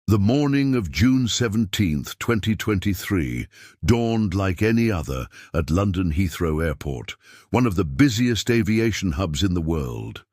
The morning of June 17th, 2023, dawned like any other at London Heathrow Airport, one of the busiest aviation hubs in the world.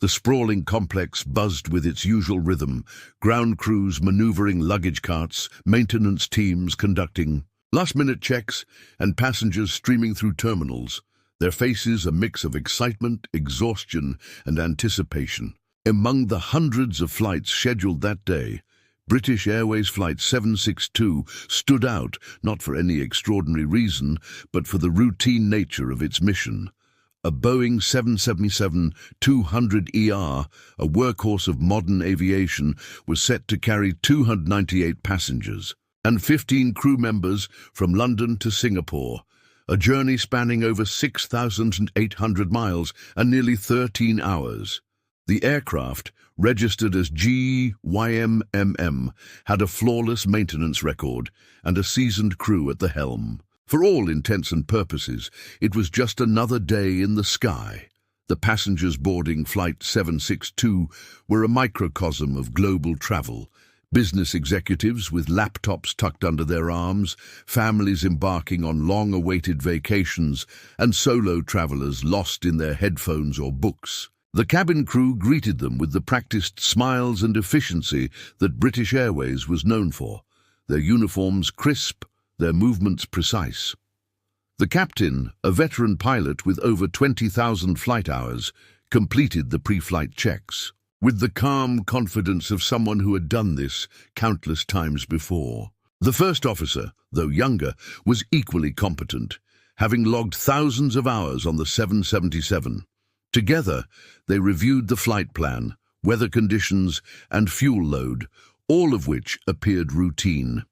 The sprawling complex buzzed with its usual rhythm, ground crews maneuvering luggage carts, maintenance teams conducting last-minute checks, and passengers streaming through terminals, their faces a mix of excitement, exhaustion, and anticipation. Among the hundreds of flights scheduled that day, British Airways Flight 762 stood out, not for any extraordinary reason, but for the routine nature of its mission. A Boeing 777-200ER, a workhorse of modern aviation, was set to carry 298 passengers and 15 crew members from London to Singapore, a journey spanning over 6,800 miles and nearly 13 hours. The aircraft, registered as GYMMM, had a flawless maintenance record and a seasoned crew at the helm. For all intents and purposes, it was just another day in the sky. The passengers boarding Flight 762 were a microcosm of global travel. Business executives with laptops tucked under their arms, families embarking on long-awaited vacations, and solo travelers lost in their headphones or books. The cabin crew greeted them with the practiced smiles and efficiency that British Airways was known for, their uniforms crisp, their movements precise. The captain, a veteran pilot with over 20,000 flight hours, completed the pre-flight checks, with the calm confidence of someone who had done this countless times before. The first officer, though younger, was equally competent, having logged thousands of hours on the 777. Together, they reviewed the flight plan, weather conditions, and fuel load, all of which appeared routine.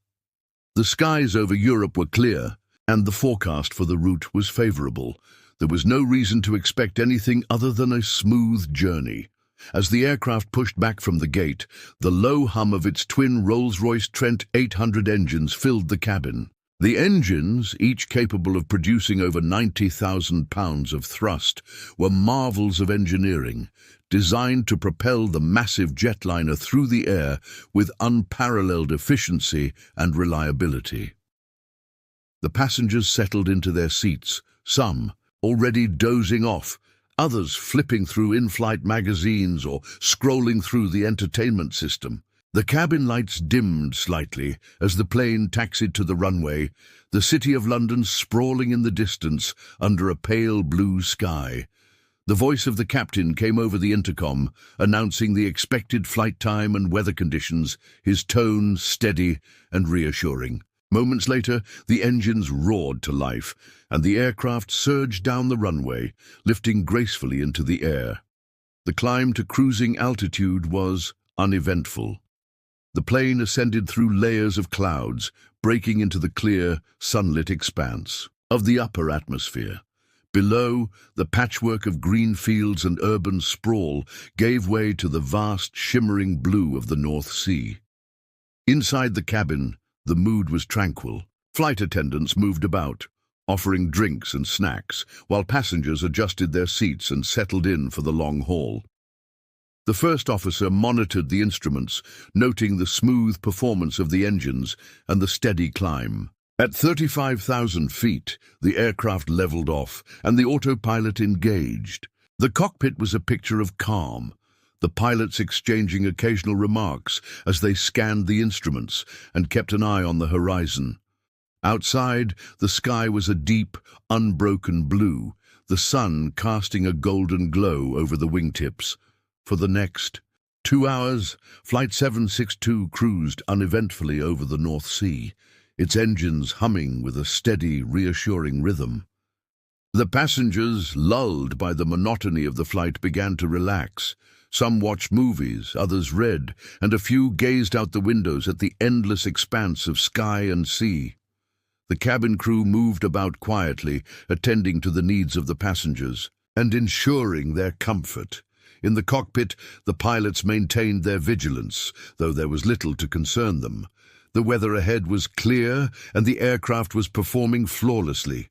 The skies over Europe were clear, and the forecast for the route was favorable. There was no reason to expect anything other than a smooth journey. As the aircraft pushed back from the gate, the low hum of its twin Rolls-Royce Trent 800 engines filled the cabin. The engines, each capable of producing over 90,000 pounds of thrust, were marvels of engineering, designed to propel the massive jetliner through the air with unparalleled efficiency and reliability. The passengers settled into their seats, some already dozing off, others flipping through in-flight magazines or scrolling through the entertainment system. The cabin lights dimmed slightly as the plane taxied to the runway, the city of London sprawling in the distance under a pale blue sky. The voice of the captain came over the intercom, announcing the expected flight time and weather conditions, his tone steady and reassuring. Moments later, the engines roared to life, and the aircraft surged down the runway, lifting gracefully into the air. The climb to cruising altitude was uneventful. The plane ascended through layers of clouds, breaking into the clear, sunlit expanse of the upper atmosphere. Below, the patchwork of green fields and urban sprawl gave way to the vast, shimmering blue of the North Sea. Inside the cabin, the mood was tranquil. Flight attendants moved about, offering drinks and snacks, while passengers adjusted their seats and settled in for the long haul. The first officer monitored the instruments, noting the smooth performance of the engines and the steady climb. At 35,000 feet, the aircraft leveled off, and the autopilot engaged. The cockpit was a picture of calm, the pilots exchanging occasional remarks as they scanned the instruments and kept an eye on the horizon. Outside, the sky was a deep, unbroken blue, the sun casting a golden glow over the wingtips. For the next 2 hours, Flight 762 cruised uneventfully over the North Sea, its engines humming with a steady, reassuring rhythm. The passengers, lulled by the monotony of the flight, began to relax. Some watched movies, others read, and a few gazed out the windows at the endless expanse of sky and sea. The cabin crew moved about quietly, attending to the needs of the passengers and ensuring their comfort. In the cockpit, the pilots maintained their vigilance, though there was little to concern them. The weather ahead was clear, and the aircraft was performing flawlessly.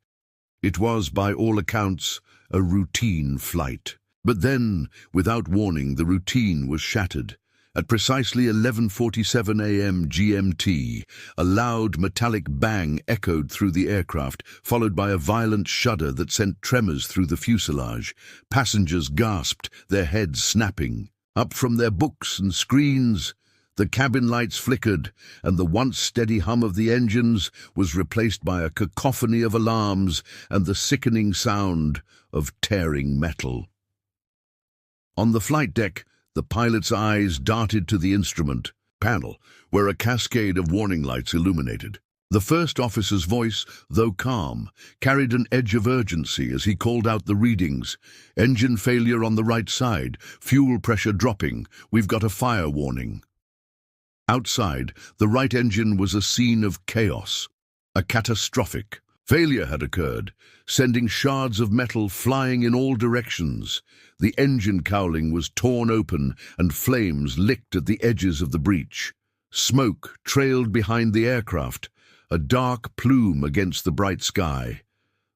It was, by all accounts, a routine flight. But then, without warning, the routine was shattered. At precisely 11:47 a.m. GMT, a loud metallic bang echoed through the aircraft, followed by a violent shudder that sent tremors through the fuselage. Passengers gasped, their heads snapping. Up from their books and screens, the cabin lights flickered, and the once steady hum of the engines was replaced by a cacophony of alarms and the sickening sound of tearing metal. On the flight deck, the pilot's eyes darted to the instrument panel, where a cascade of warning lights illuminated. The first officer's voice, though calm, carried an edge of urgency as he called out the readings. "Engine failure on the right side, fuel pressure dropping, we've got a fire warning." Outside, the right engine was a scene of chaos. A catastrophic failure had occurred, sending shards of metal flying in all directions. The engine cowling was torn open and flames licked at the edges of the breach. Smoke trailed behind the aircraft, a dark plume against the bright sky.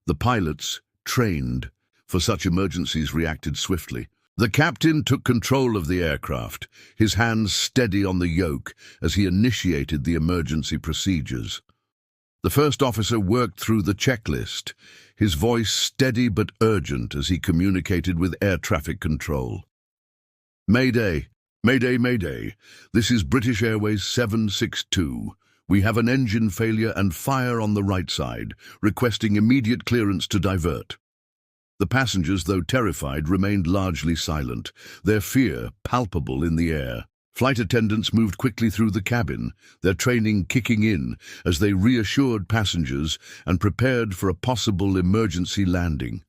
The pilots, trained for such emergencies, reacted swiftly. The captain took control of the aircraft, his hands steady on the yoke as he initiated the emergency procedures. The first officer worked through the checklist, his voice steady but urgent as he communicated with air traffic control. "Mayday, mayday, mayday. This is British Airways 762. We have an engine failure and fire on the right side, requesting immediate clearance to divert." The passengers, though terrified, remained largely silent, their fear palpable in the air. Flight attendants moved quickly through the cabin, their training kicking in as they reassured passengers and prepared for a possible emergency landing.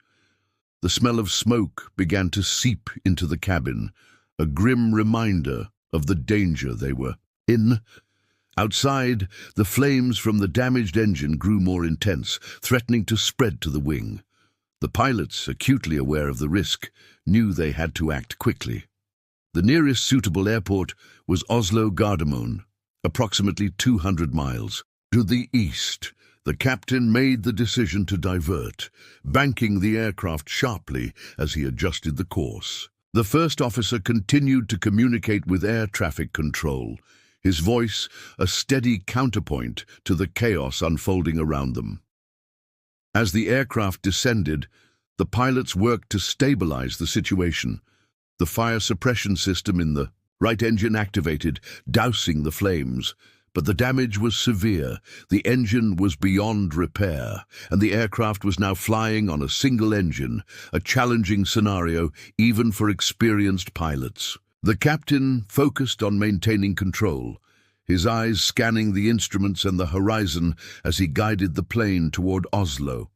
The smell of smoke began to seep into the cabin, a grim reminder of the danger they were in. Outside, the flames from the damaged engine grew more intense, threatening to spread to the wing. The pilots, acutely aware of the risk, knew they had to act quickly. The nearest suitable airport was Oslo Gardermoen, approximately 200 miles. To the east, the captain made the decision to divert, banking the aircraft sharply as he adjusted the course. The first officer continued to communicate with air traffic control, his voice a steady counterpoint to the chaos unfolding around them. As the aircraft descended, the pilots worked to stabilize the situation. The fire suppression system in the right engine activated, dousing the flames. But the damage was severe, the engine was beyond repair, and the aircraft was now flying on a single engine, a challenging scenario even for experienced pilots. The captain focused on maintaining control, his eyes scanning the instruments and the horizon as he guided the plane toward Oslo.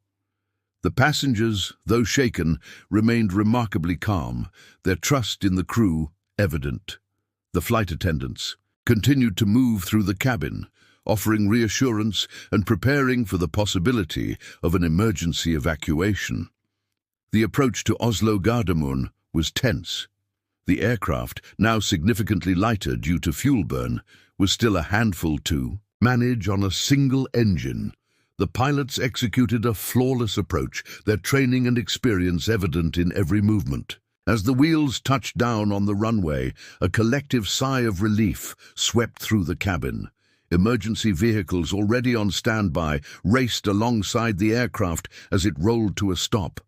The passengers, though shaken, remained remarkably calm, their trust in the crew evident. The flight attendants continued to move through the cabin, offering reassurance and preparing for the possibility of an emergency evacuation. The approach to Oslo Gardermoen was tense. The aircraft, now significantly lighter due to fuel burn, was still a handful to manage on a single engine. The pilots executed a flawless approach, their training and experience evident in every movement. As the wheels touched down on the runway, a collective sigh of relief swept through the cabin. Emergency vehicles already on standby raced alongside the aircraft as it rolled to a stop.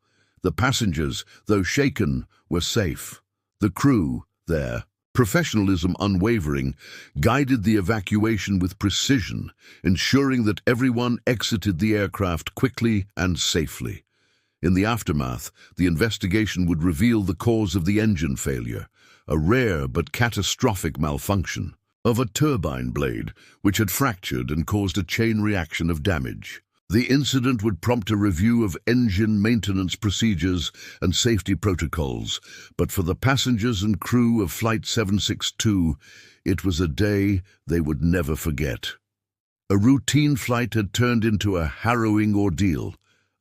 The passengers, though shaken, were safe. The crew, their professionalism unwavering, guided the evacuation with precision, ensuring that everyone exited the aircraft quickly and safely. In the aftermath, the investigation would reveal the cause of the engine failure, a rare but catastrophic malfunction of a turbine blade which had fractured and caused a chain reaction of damage. The incident would prompt a review of engine maintenance procedures and safety protocols, but for the passengers and crew of Flight 762, it was a day they would never forget. A routine flight had turned into a harrowing ordeal,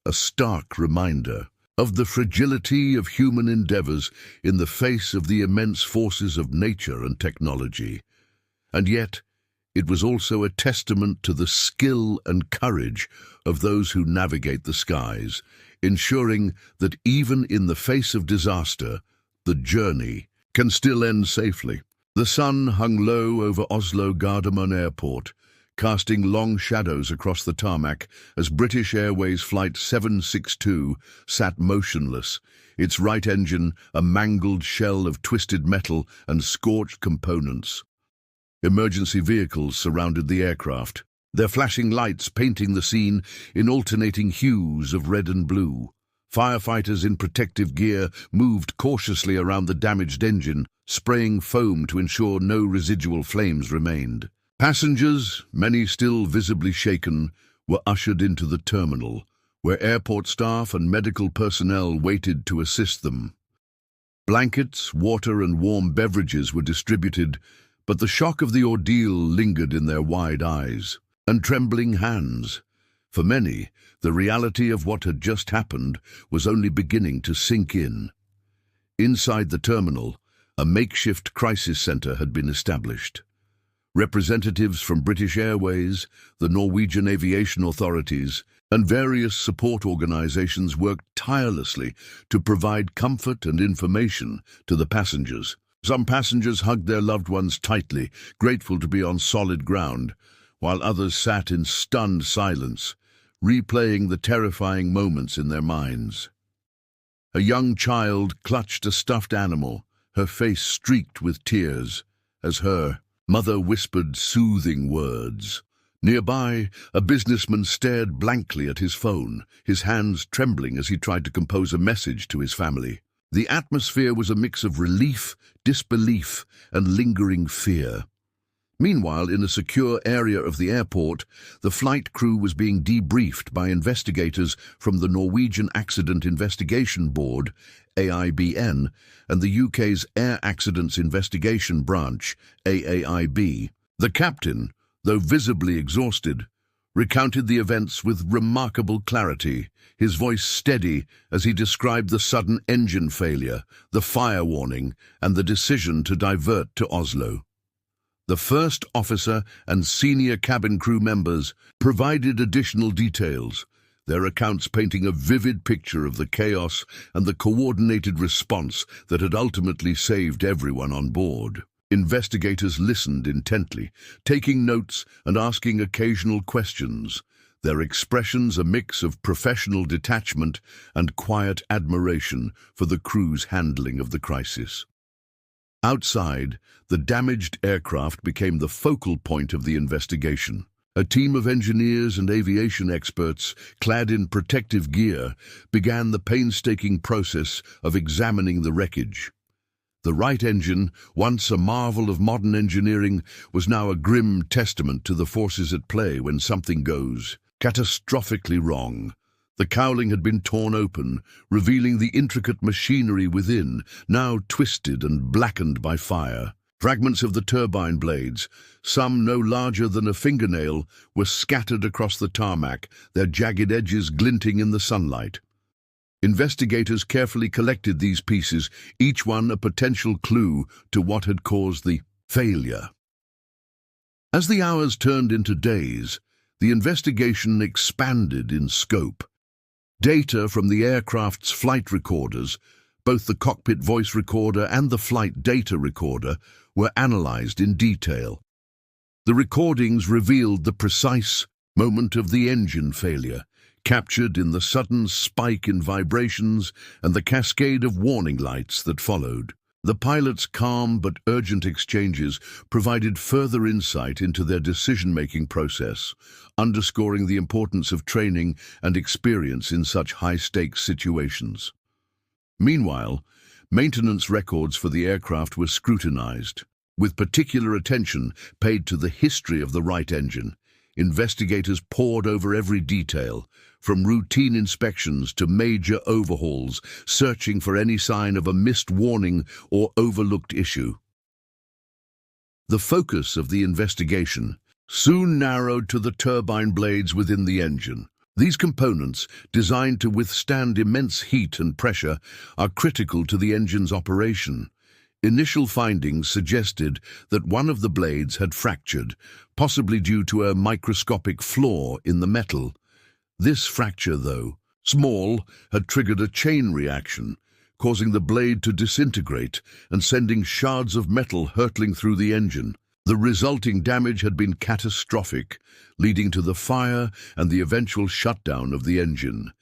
a stark reminder of the fragility of human endeavors in the face of the immense forces of nature and technology. And yet, it was also a testament to the skill and courage of those who navigate the skies, ensuring that even in the face of disaster, the journey can still end safely. The sun hung low over Oslo Gardermoen Airport, casting long shadows across the tarmac as British Airways Flight 762 sat motionless, its right engine a mangled shell of twisted metal and scorched components. Emergency vehicles surrounded the aircraft, their flashing lights painting the scene in alternating hues of red and blue. Firefighters in protective gear moved cautiously around the damaged engine, spraying foam to ensure no residual flames remained. Passengers, many still visibly shaken, were ushered into the terminal, where airport staff and medical personnel waited to assist them. Blankets, water and warm beverages were distributed, but the shock of the ordeal lingered in their wide eyes and trembling hands. For many, the reality of what had just happened was only beginning to sink in. Inside the terminal, a makeshift crisis center had been established. Representatives from British Airways, the Norwegian aviation authorities, and various support organizations worked tirelessly to provide comfort and information to the passengers. Some passengers hugged their loved ones tightly, grateful to be on solid ground, while others sat in stunned silence, replaying the terrifying moments in their minds. A young child clutched a stuffed animal, her face streaked with tears, as her mother whispered soothing words. Nearby, a businessman stared blankly at his phone, his hands trembling as he tried to compose a message to his family. The atmosphere was a mix of relief, disbelief, and lingering fear. Meanwhile, in a secure area of the airport, the flight crew was being debriefed by investigators from the Norwegian Accident Investigation Board, AIBN, and the UK's Air Accidents Investigation Branch, AAIB. The captain, though visibly exhausted, recounted the events with remarkable clarity, his voice steady as he described the sudden engine failure, the fire warning, and the decision to divert to Oslo. The first officer and senior cabin crew members provided additional details, their accounts painting a vivid picture of the chaos and the coordinated response that had ultimately saved everyone on board. Investigators listened intently, taking notes and asking occasional questions, their expressions a mix of professional detachment and quiet admiration for the crew's handling of the crisis. Outside, the damaged aircraft became the focal point of the investigation. A team of engineers and aviation experts, clad in protective gear, began the painstaking process of examining the wreckage. The right engine, once a marvel of modern engineering, was now a grim testament to the forces at play when something goes catastrophically wrong. The cowling had been torn open, revealing the intricate machinery within, now twisted and blackened by fire. Fragments of the turbine blades, some no larger than a fingernail, were scattered across the tarmac, their jagged edges glinting in the sunlight. Investigators carefully collected these pieces, each one a potential clue to what had caused the failure. As the hours turned into days, the investigation expanded in scope. Data from the aircraft's flight recorders, both the cockpit voice recorder and the flight data recorder, were analyzed in detail. The recordings revealed the precise moment of the engine failure, captured in the sudden spike in vibrations and the cascade of warning lights that followed. The pilots' calm but urgent exchanges provided further insight into their decision-making process, underscoring the importance of training and experience in such high-stakes situations. Meanwhile, maintenance records for the aircraft were scrutinized, with particular attention paid to the history of the right engine. Investigators pored over every detail, from routine inspections to major overhauls, searching for any sign of a missed warning or overlooked issue. The focus of the investigation soon narrowed to the turbine blades within the engine. These components, designed to withstand immense heat and pressure, are critical to the engine's operation. Initial findings suggested that one of the blades had fractured, possibly due to a microscopic flaw in the metal. This fracture, though small, had triggered a chain reaction, causing the blade to disintegrate and sending shards of metal hurtling through the engine. The resulting damage had been catastrophic, leading to the fire and the eventual shutdown of the engine.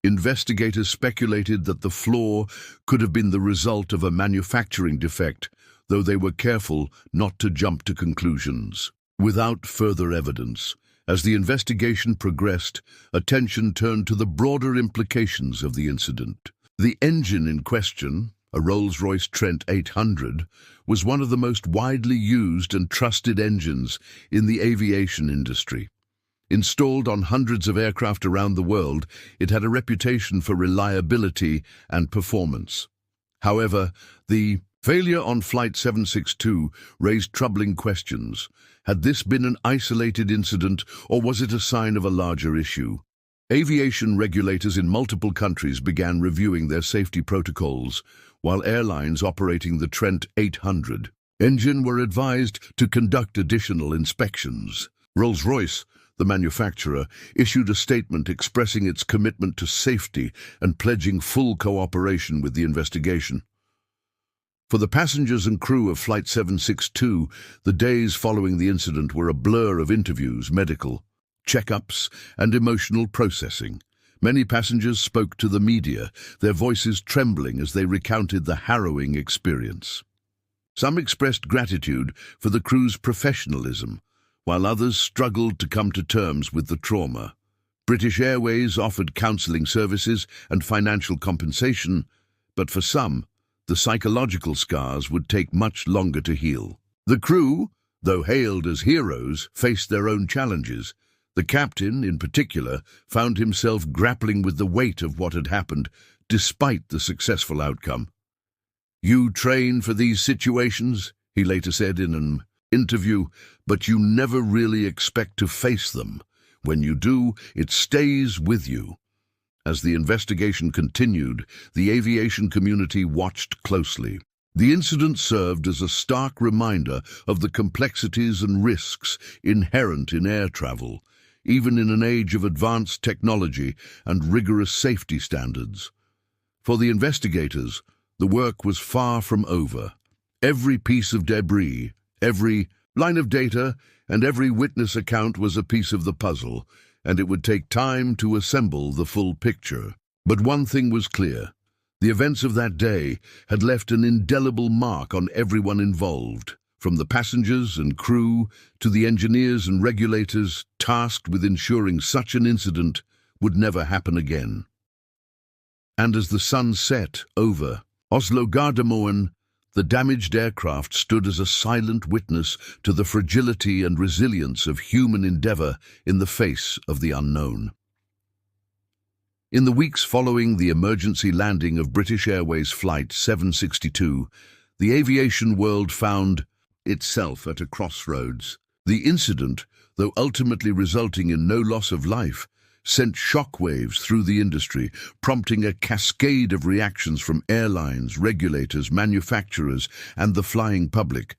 Investigators speculated that the flaw could have been the result of a manufacturing defect, though they were careful not to jump to conclusions. Without further evidence, as the investigation progressed, attention turned to the broader implications of the incident. The engine in question, a Rolls-Royce Trent 800, was one of the most widely used and trusted engines in the aviation industry. Installed on hundreds of aircraft around the world, it had a reputation for reliability and performance. However, the failure on Flight 762 raised troubling questions. Had this been an isolated incident, or was it a sign of a larger issue? Aviation regulators in multiple countries began reviewing their safety protocols, while airlines operating the Trent 800 engine were advised to conduct additional inspections. Rolls-Royce, the manufacturer, issued a statement expressing its commitment to safety and pledging full cooperation with the investigation. For the passengers and crew of Flight 762, the days following the incident were a blur of interviews, medical checkups, and emotional processing. Many passengers spoke to the media, their voices trembling as they recounted the harrowing experience. Some expressed gratitude for the crew's professionalism, while others struggled to come to terms with the trauma. British Airways offered counselling services and financial compensation, but for some, the psychological scars would take much longer to heal. The crew, though hailed as heroes, faced their own challenges. The captain, in particular, found himself grappling with the weight of what had happened, despite the successful outcome. "You train for these situations," he later said in an interview, "but you never really expect to face them. When you do, it stays with you." As the investigation continued, the aviation community watched closely. The incident served as a stark reminder of the complexities and risks inherent in air travel, even in an age of advanced technology and rigorous safety standards. For the investigators, the work was far from over. Every piece of debris, every line of data, and every witness account was a piece of the puzzle, and it would take time to assemble the full picture. But one thing was clear. The events of that day had left an indelible mark on everyone involved, from the passengers and crew to the engineers and regulators tasked with ensuring such an incident would never happen again. And as the sun set over Oslo Gardermoen, the damaged aircraft stood as a silent witness to the fragility and resilience of human endeavour in the face of the unknown. In the weeks following the emergency landing of British Airways Flight 762, the aviation world found itself at a crossroads. The incident, though ultimately resulting in no loss of life, sent shockwaves through the industry, prompting a cascade of reactions from airlines, regulators, manufacturers, and the flying public.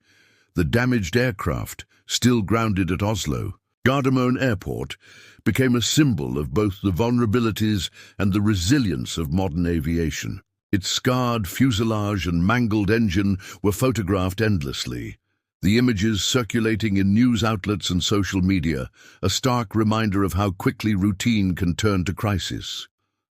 The damaged aircraft, still grounded at Oslo Gardermoen Airport, became a symbol of both the vulnerabilities and the resilience of modern aviation. Its scarred fuselage and mangled engine were photographed endlessly, the images circulating in news outlets and social media, a stark reminder of how quickly routine can turn to crisis.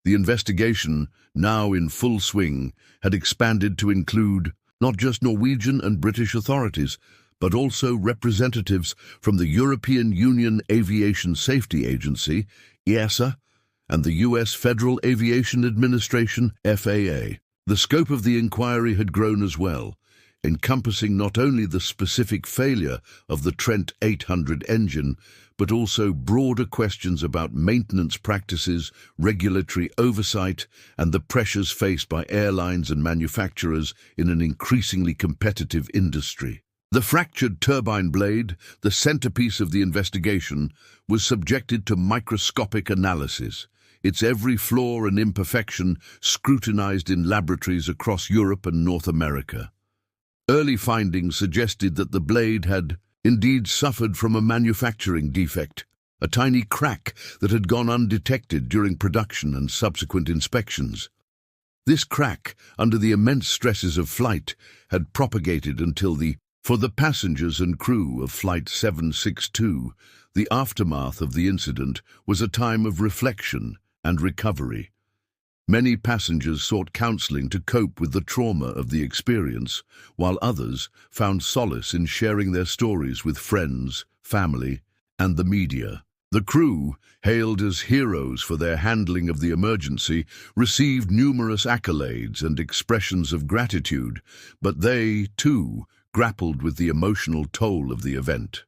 The investigation, now in full swing, had expanded to include not just Norwegian and British authorities, but also representatives from the European Union Aviation Safety Agency, EASA, and the US Federal Aviation Administration, FAA. The scope of the inquiry had grown as well, encompassing not only the specific failure of the Trent 800 engine, but also broader questions about maintenance practices, regulatory oversight, and the pressures faced by airlines and manufacturers in an increasingly competitive industry. The fractured turbine blade, the centerpiece of the investigation, was subjected to microscopic analysis, its every flaw and imperfection scrutinized in laboratories across Europe and North America. Early findings suggested that the blade had indeed suffered from a manufacturing defect, a tiny crack that had gone undetected during production and subsequent inspections. This crack, under the immense stresses of flight, had propagated until for the passengers and crew of Flight 762, the aftermath of the incident was a time of reflection and recovery. Many passengers sought counseling to cope with the trauma of the experience, while others found solace in sharing their stories with friends, family, and the media. The crew, hailed as heroes for their handling of the emergency, received numerous accolades and expressions of gratitude, but they, too, grappled with the emotional toll of the event.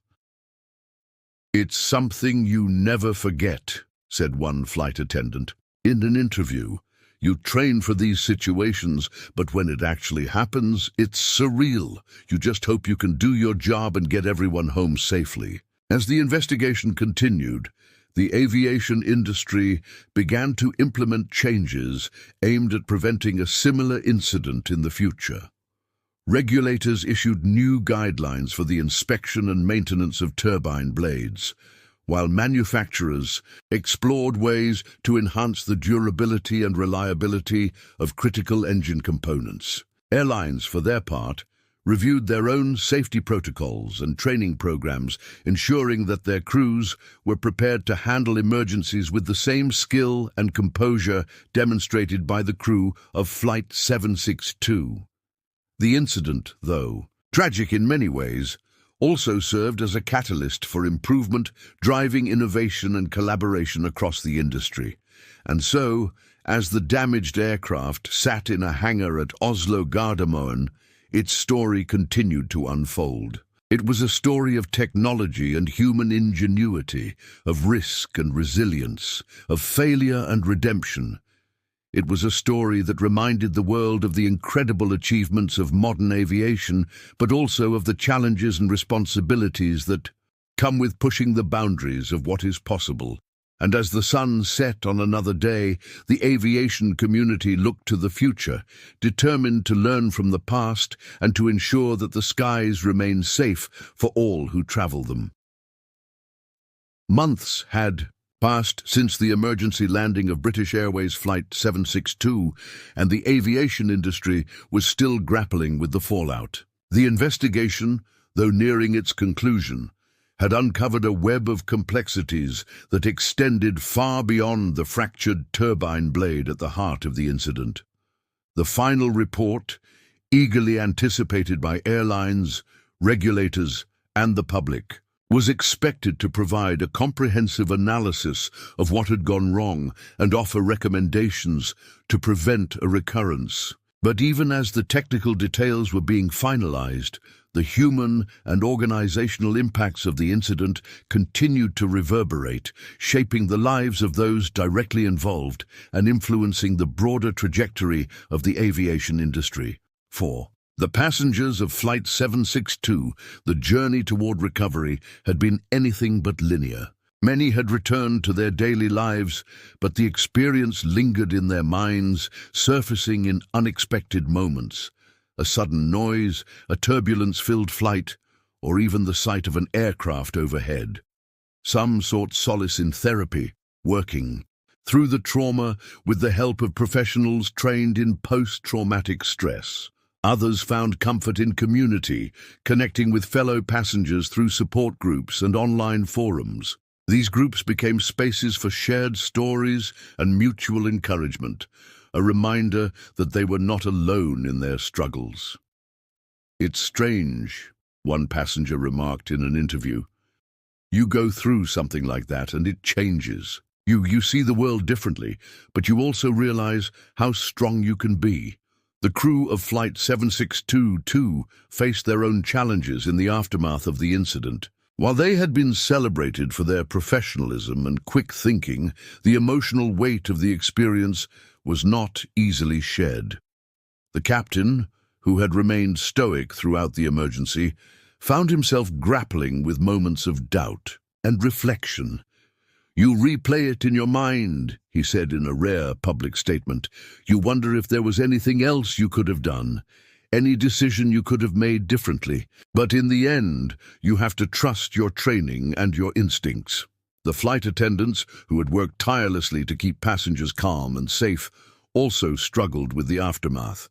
"It's something you never forget," said one flight attendant. "In an interview, you train for these situations, but when it actually happens, it's surreal. You just hope you can do your job and get everyone home safely." As the investigation continued, the aviation industry began to implement changes aimed at preventing a similar incident in the future. Regulators issued new guidelines for the inspection and maintenance of turbine blades, while manufacturers explored ways to enhance the durability and reliability of critical engine components. Airlines, for their part, reviewed their own safety protocols and training programs, ensuring that their crews were prepared to handle emergencies with the same skill and composure demonstrated by the crew of Flight 762. The incident, though tragic in many ways, also served as a catalyst for improvement, driving innovation and collaboration across the industry. And so, as the damaged aircraft sat in a hangar at Oslo Gardermoen, its story continued to unfold. It was a story of technology and human ingenuity, of risk and resilience, of failure and redemption. It was a story that reminded the world of the incredible achievements of modern aviation, but also of the challenges and responsibilities that come with pushing the boundaries of what is possible. And as the sun set on another day, the aviation community looked to the future, determined to learn from the past and to ensure that the skies remain safe for all who travel them. Months had passed since the emergency landing of British Airways Flight 762, and the aviation industry was still grappling with the fallout. The investigation, though nearing its conclusion, had uncovered a web of complexities that extended far beyond the fractured turbine blade at the heart of the incident. The final report, eagerly anticipated by airlines, regulators, and the public, was expected to provide a comprehensive analysis of what had gone wrong and offer recommendations to prevent a recurrence. But even as the technical details were being finalized, the human and organizational impacts of the incident continued to reverberate, shaping the lives of those directly involved and influencing the broader trajectory of the aviation industry. For the passengers of Flight 762, the journey toward recovery had been anything but linear. Many had returned to their daily lives, but the experience lingered in their minds, surfacing in unexpected moments. A sudden noise, a turbulence-filled flight, or even the sight of an aircraft overhead. Some sought solace in therapy, working through the trauma with the help of professionals trained in post-traumatic stress. Others found comfort in community, connecting with fellow passengers through support groups and online forums. These groups became spaces for shared stories and mutual encouragement, a reminder that they were not alone in their struggles. "It's strange," one passenger remarked in an interview. "You go through something like that and it changes. You see the world differently, but you also realize how strong you can be." The crew of Flight 762 too faced their own challenges in the aftermath of the incident. While they had been celebrated for their professionalism and quick thinking, the emotional weight of the experience was not easily shed. The captain, who had remained stoic throughout the emergency, found himself grappling with moments of doubt and reflection. "You replay it in your mind," he said in a rare public statement. "You wonder if there was anything else you could have done, any decision you could have made differently. But in the end, you have to trust your training and your instincts." The flight attendants, who had worked tirelessly to keep passengers calm and safe, also struggled with the aftermath.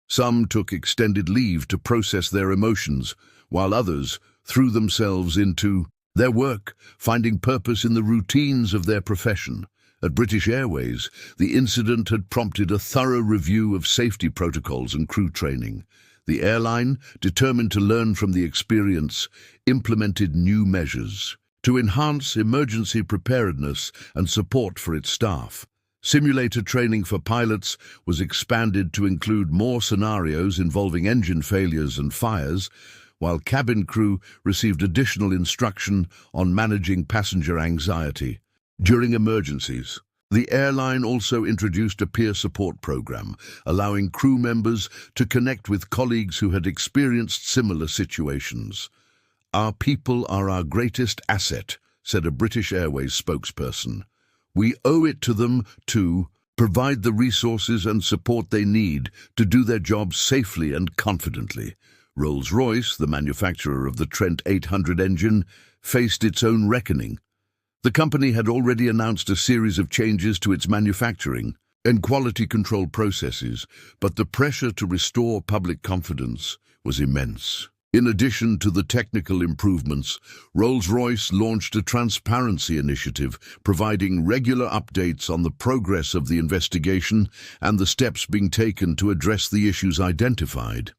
Some took extended leave to process their emotions, while others threw themselves into their work, finding purpose in the routines of their profession. At British Airways, the incident had prompted a thorough review of safety protocols and crew training. The airline, determined to learn from the experience, implemented new measures to enhance emergency preparedness and support for its staff. Simulator training for pilots was expanded to include more scenarios involving engine failures and fires, while cabin crew received additional instruction on managing passenger anxiety during emergencies. The airline also introduced a peer support program, allowing crew members to connect with colleagues who had experienced similar situations. "Our people are our greatest asset," said a British Airways spokesperson. "We owe it to them to provide the resources and support they need to do their jobs safely and confidently." Rolls-Royce, the manufacturer of the Trent 800 engine, faced its own reckoning. The company had already announced a series of changes to its manufacturing and quality control processes, but the pressure to restore public confidence was immense. In addition to the technical improvements, Rolls-Royce launched a transparency initiative, providing regular updates on the progress of the investigation and the steps being taken to address the issues identified.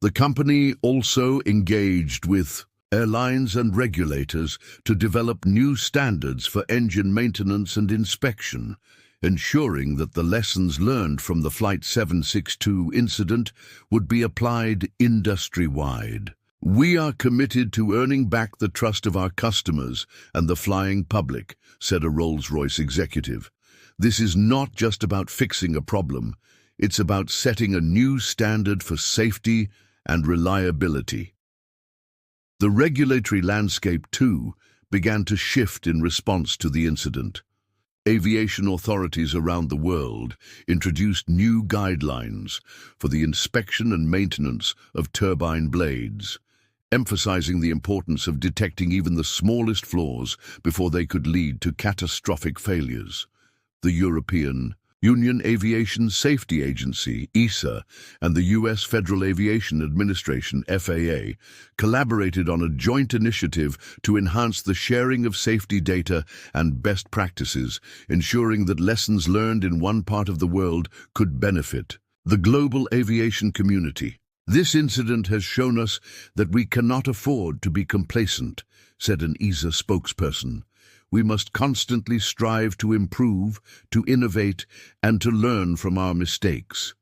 The company also engaged with airlines and regulators to develop new standards for engine maintenance and inspection, ensuring that the lessons learned from the Flight 762 incident would be applied industry-wide. "We are committed to earning back the trust of our customers and the flying public," said a Rolls-Royce executive. "This is not just about fixing a problem, it's about setting a new standard for safety and reliability." The regulatory landscape, too, began to shift in response to the incident. Aviation authorities around the world introduced new guidelines for the inspection and maintenance of turbine blades, emphasizing the importance of detecting even the smallest flaws before they could lead to catastrophic failures. The European Union Aviation Safety Agency, ESA, and the U.S. Federal Aviation Administration, FAA, collaborated on a joint initiative to enhance the sharing of safety data and best practices, ensuring that lessons learned in one part of the world could benefit the global aviation community. "This incident has shown us that we cannot afford to be complacent," said an ESA spokesperson. "We must constantly strive to improve, to innovate, and to learn from our mistakes."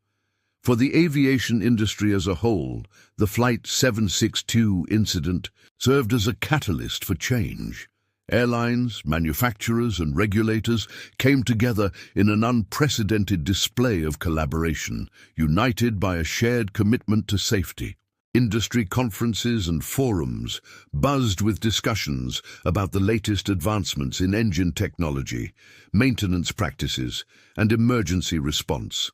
For the aviation industry as a whole, the Flight 762 incident served as a catalyst for change. Airlines, manufacturers, and regulators came together in an unprecedented display of collaboration, united by a shared commitment to safety. Industry conferences and forums buzzed with discussions about the latest advancements in engine technology, maintenance practices, and emergency response.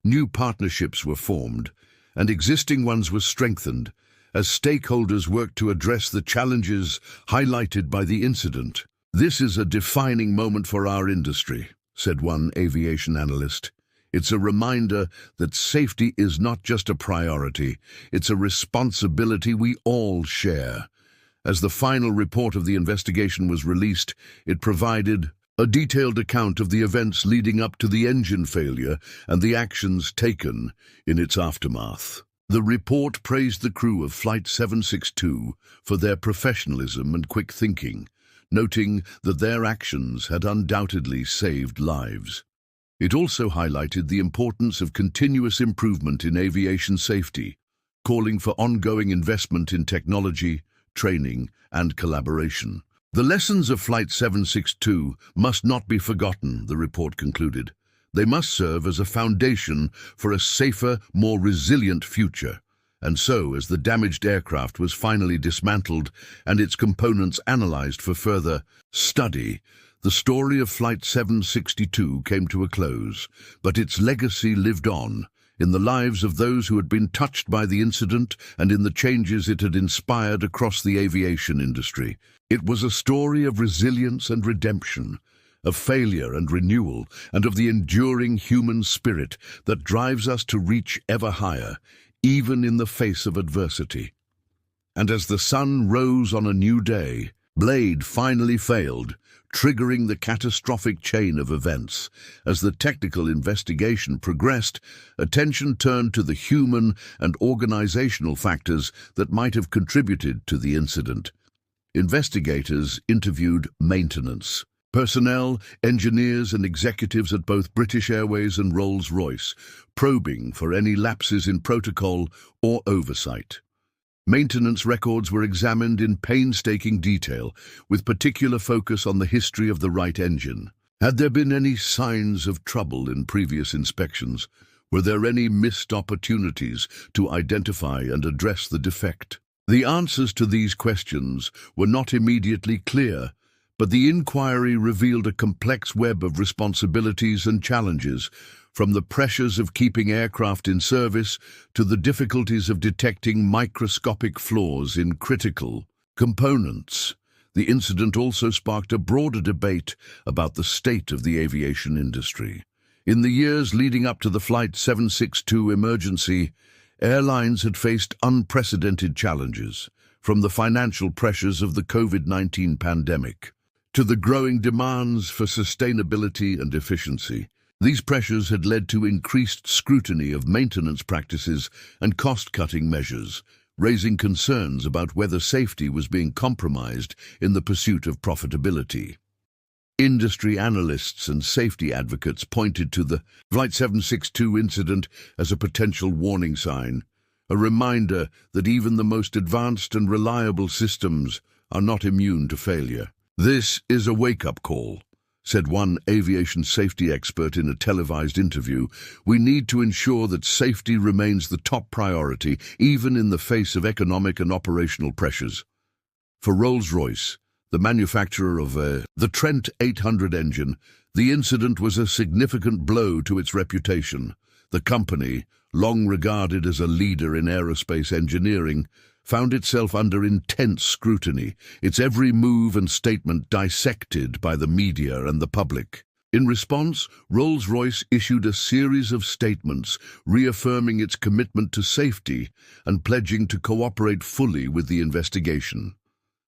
New partnerships were formed, and existing ones were strengthened as stakeholders worked to address the challenges highlighted by the incident. "This is a defining moment for our industry," said one aviation analyst. "It's a reminder that safety is not just a priority, it's a responsibility we all share." As the final report of the investigation was released, it provided a detailed account of the events leading up to the engine failure and the actions taken in its aftermath. The report praised the crew of Flight 762 for their professionalism and quick thinking, noting that their actions had undoubtedly saved lives. It also highlighted the importance of continuous improvement in aviation safety, calling for ongoing investment in technology, training, and collaboration. "The lessons of Flight 762 must not be forgotten," the report concluded. "They must serve as a foundation for a safer, more resilient future." And so, as the damaged aircraft was finally dismantled and its components analyzed for further study, the story of Flight 762 came to a close, but its legacy lived on, in the lives of those who had been touched by the incident and in the changes it had inspired across the aviation industry. It was a story of resilience and redemption, of failure and renewal, and of the enduring human spirit that drives us to reach ever higher, even in the face of adversity. And as the sun rose on a new day, Blade finally failed, triggering the catastrophic chain of events. As the technical investigation progressed, attention turned to the human and organizational factors that might have contributed to the incident. Investigators interviewed maintenance personnel, engineers and executives at both British Airways and Rolls-Royce, probing for any lapses in protocol or oversight. Maintenance records were examined in painstaking detail, with particular focus on the history of the right engine. Had there been any signs of trouble in previous inspections? Were there any missed opportunities to identify and address the defect? The answers to these questions were not immediately clear, but the inquiry revealed a complex web of responsibilities and challenges, from the pressures of keeping aircraft in service to the difficulties of detecting microscopic flaws in critical components. The incident also sparked a broader debate about the state of the aviation industry. In the years leading up to the Flight 762 emergency, airlines had faced unprecedented challenges, from the financial pressures of the COVID-19 pandemic to the growing demands for sustainability and efficiency. These pressures had led to increased scrutiny of maintenance practices and cost-cutting measures, raising concerns about whether safety was being compromised in the pursuit of profitability. Industry analysts and safety advocates pointed to the Flight 762 incident as a potential warning sign, a reminder that even the most advanced and reliable systems are not immune to failure. "This is a wake-up call," said one aviation safety expert in a televised interview. "We need to ensure that safety remains the top priority, even in the face of economic and operational pressures." For Rolls-Royce, the manufacturer of the Trent 800 engine, the incident was a significant blow to its reputation. The company, long regarded as a leader in aerospace engineering, found itself under intense scrutiny, its every move and statement dissected by the media and the public. In response, Rolls-Royce issued a series of statements reaffirming its commitment to safety and pledging to cooperate fully with the investigation.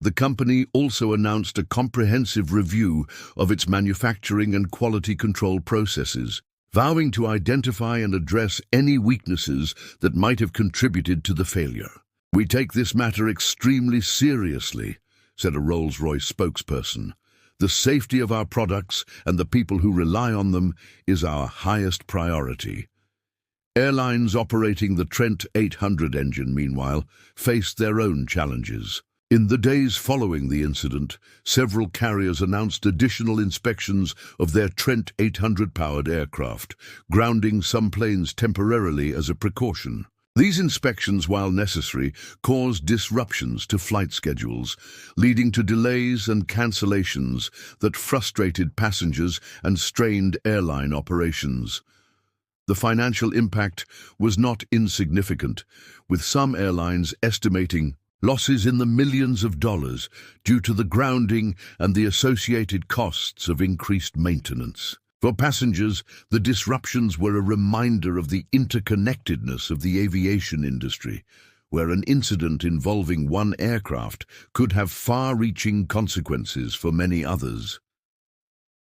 The company also announced a comprehensive review of its manufacturing and quality control processes, vowing to identify and address any weaknesses that might have contributed to the failure. "We take this matter extremely seriously," said a Rolls-Royce spokesperson. "The safety of our products and the people who rely on them is our highest priority." Airlines operating the Trent 800 engine, meanwhile, faced their own challenges. In the days following the incident, several carriers announced additional inspections of their Trent 800-powered aircraft, grounding some planes temporarily as a precaution. These inspections, while necessary, caused disruptions to flight schedules, leading to delays and cancellations that frustrated passengers and strained airline operations. The financial impact was not insignificant, with some airlines estimating losses in the millions of dollars due to the grounding and the associated costs of increased maintenance. For passengers, the disruptions were a reminder of the interconnectedness of the aviation industry, where an incident involving one aircraft could have far-reaching consequences for many others.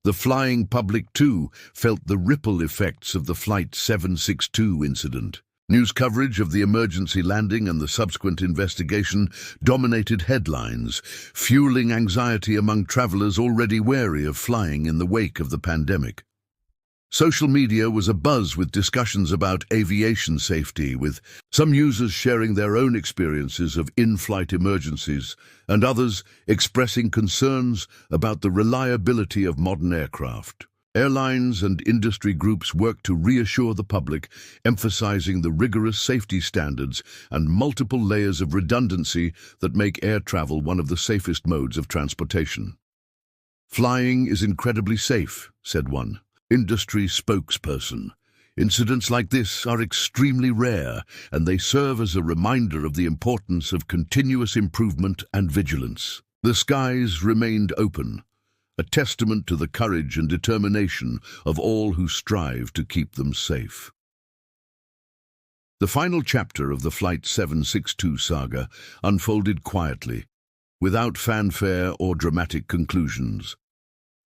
The flying public, too, felt the ripple effects of the Flight 762 incident. News coverage of the emergency landing and the subsequent investigation dominated headlines, fueling anxiety among travelers already wary of flying in the wake of the pandemic. Social media was abuzz with discussions about aviation safety, with some users sharing their own experiences of in-flight emergencies and others expressing concerns about the reliability of modern aircraft. Airlines and industry groups worked to reassure the public, emphasizing the rigorous safety standards and multiple layers of redundancy that make air travel one of the safest modes of transportation. "Flying is incredibly safe," said one industry spokesperson. "Incidents like this are extremely rare, and they serve as a reminder of the importance of continuous improvement and vigilance." The skies remained open, a testament to the courage and determination of all who strive to keep them safe. The final chapter of the Flight 762 saga unfolded quietly, without fanfare or dramatic conclusions.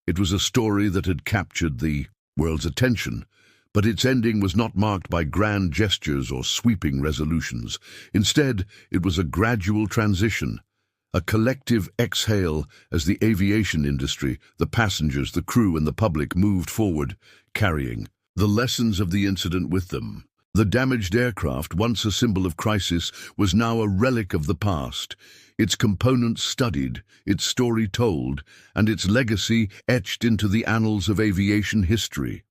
It was a story that had captured the world's attention, but its ending was not marked by grand gestures or sweeping resolutions. Instead, it was a gradual transition, a collective exhale as the aviation industry, the passengers, the crew, and the public moved forward, carrying the lessons of the incident with them. The damaged aircraft, once a symbol of crisis, was now a relic of the past, its components studied, its story told, and its legacy etched into the annals of aviation history.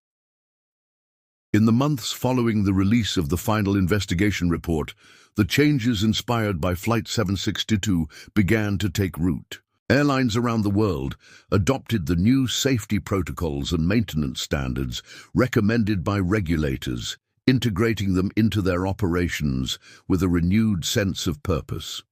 In the months following the release of the final investigation report, the changes inspired by Flight 762 began to take root. Airlines around the world adopted the new safety protocols and maintenance standards recommended by regulators, integrating them into their operations with a renewed sense of purpose.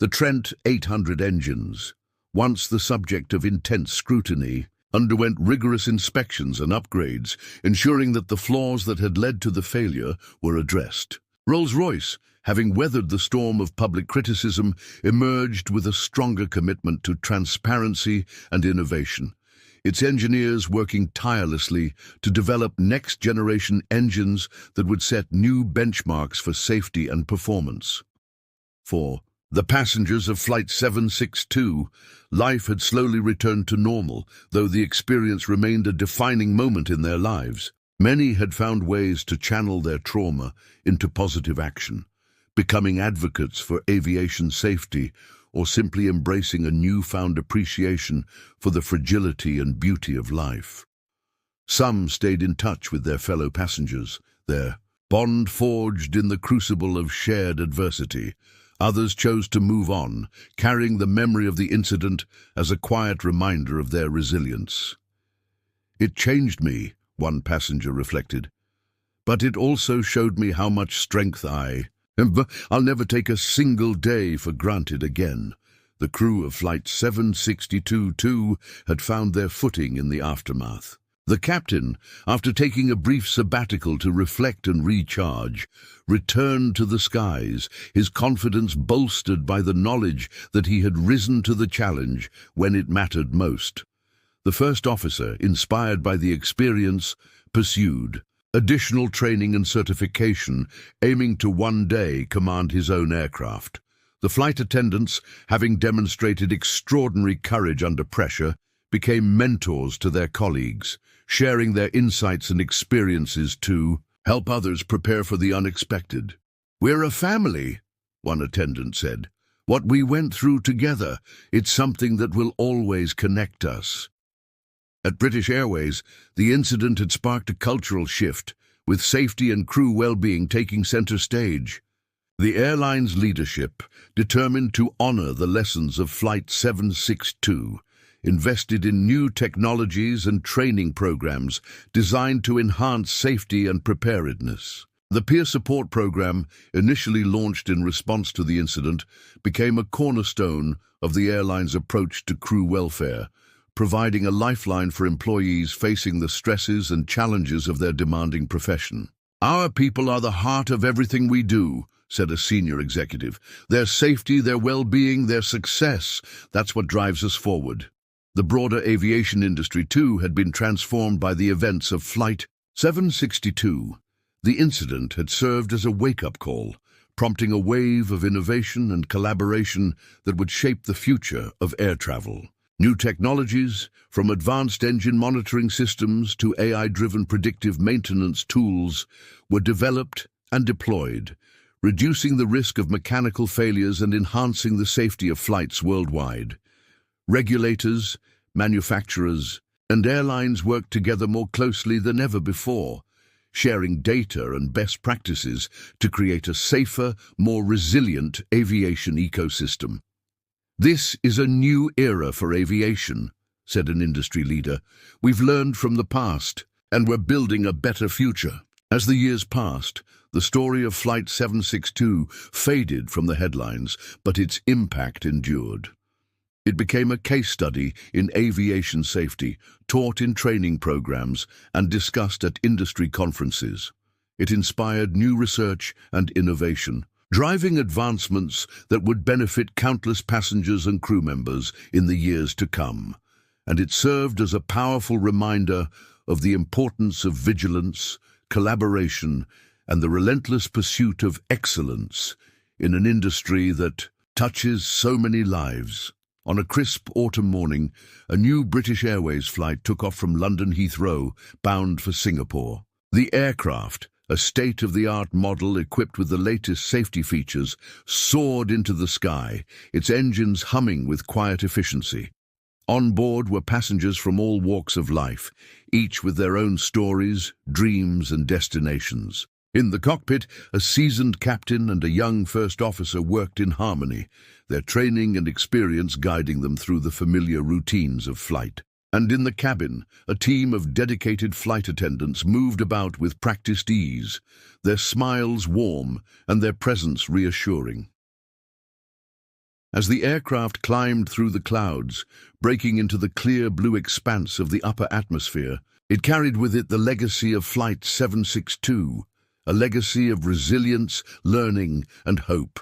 The Trent 800 engines, once the subject of intense scrutiny, underwent rigorous inspections and upgrades, ensuring that the flaws that had led to the failure were addressed. Rolls-Royce, having weathered the storm of public criticism, emerged with a stronger commitment to transparency and innovation, its engineers working tirelessly to develop next-generation engines that would set new benchmarks for safety and performance. For the passengers of Flight 762, life had slowly returned to normal, though the experience remained a defining moment in their lives. Many had found ways to channel their trauma into positive action, becoming advocates for aviation safety or simply embracing a newfound appreciation for the fragility and beauty of life. Some stayed in touch with their fellow passengers, their bond forged in the crucible of shared adversity. Others chose to move on, carrying the memory of the incident as a quiet reminder of their resilience. "It changed me," one passenger reflected, "but it also showed me how much strength I'll never take a single day for granted again." The crew of Flight 762 too had found their footing in the aftermath. The captain, after taking a brief sabbatical to reflect and recharge, returned to the skies, his confidence bolstered by the knowledge that he had risen to the challenge when it mattered most. The first officer, inspired by the experience, pursued additional training and certification, aiming to one day command his own aircraft. The flight attendants, having demonstrated extraordinary courage under pressure, became mentors to their colleagues, sharing their insights and experiences to help others prepare for the unexpected. "We're a family," one attendant said. "What we went through together, it's something that will always connect us." At British Airways, the incident had sparked a cultural shift, with safety and crew well-being taking center stage. The airline's leadership, determined to honor the lessons of Flight 762, invested in new technologies and training programs designed to enhance safety and preparedness. The peer support program, initially launched in response to the incident, became a cornerstone of the airline's approach to crew welfare, providing a lifeline for employees facing the stresses and challenges of their demanding profession. "Our people are the heart of everything we do," said a senior executive. "Their safety, their well-being, their success, that's what drives us forward." The broader aviation industry, too, had been transformed by the events of Flight 762. The incident had served as a wake-up call, prompting a wave of innovation and collaboration that would shape the future of air travel. New technologies, from advanced engine monitoring systems to AI-driven predictive maintenance tools, were developed and deployed, reducing the risk of mechanical failures and enhancing the safety of flights worldwide. Regulators, manufacturers, and airlines worked together more closely than ever before, sharing data and best practices to create a safer, more resilient aviation ecosystem. "This is a new era for aviation," said an industry leader. "We've learned from the past, and we're building a better future." As the years passed, the story of Flight 762 faded from the headlines, but its impact endured. It became a case study in aviation safety, taught in training programs, and discussed at industry conferences. It inspired new research and innovation, driving advancements that would benefit countless passengers and crew members in the years to come. And it served as a powerful reminder of the importance of vigilance, collaboration, and the relentless pursuit of excellence in an industry that touches so many lives. On a crisp autumn morning, a new British Airways flight took off from London Heathrow, bound for Singapore. The aircraft, a state-of-the-art model equipped with the latest safety features, soared into the sky, its engines humming with quiet efficiency. On board were passengers from all walks of life, each with their own stories, dreams, and destinations. In the cockpit, a seasoned captain and a young first officer worked in harmony, their training and experience guiding them through the familiar routines of flight. And in the cabin, a team of dedicated flight attendants moved about with practiced ease, their smiles warm and their presence reassuring. As the aircraft climbed through the clouds, breaking into the clear blue expanse of the upper atmosphere, it carried with it the legacy of Flight 762, a legacy of resilience, learning, and hope.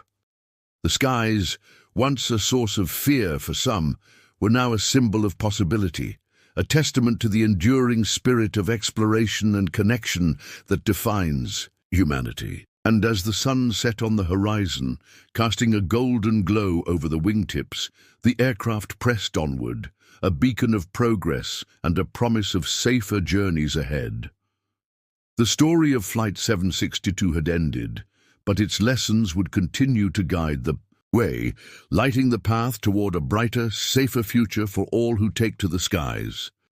The skies, once a source of fear for some, were now a symbol of possibility, a testament to the enduring spirit of exploration and connection that defines humanity. And as the sun set on the horizon, casting a golden glow over the wingtips, the aircraft pressed onward, a beacon of progress and a promise of safer journeys ahead. The story of Flight 762 had ended, but its lessons would continue to guide the way, lighting the path toward a brighter, safer future for all who take to the skies.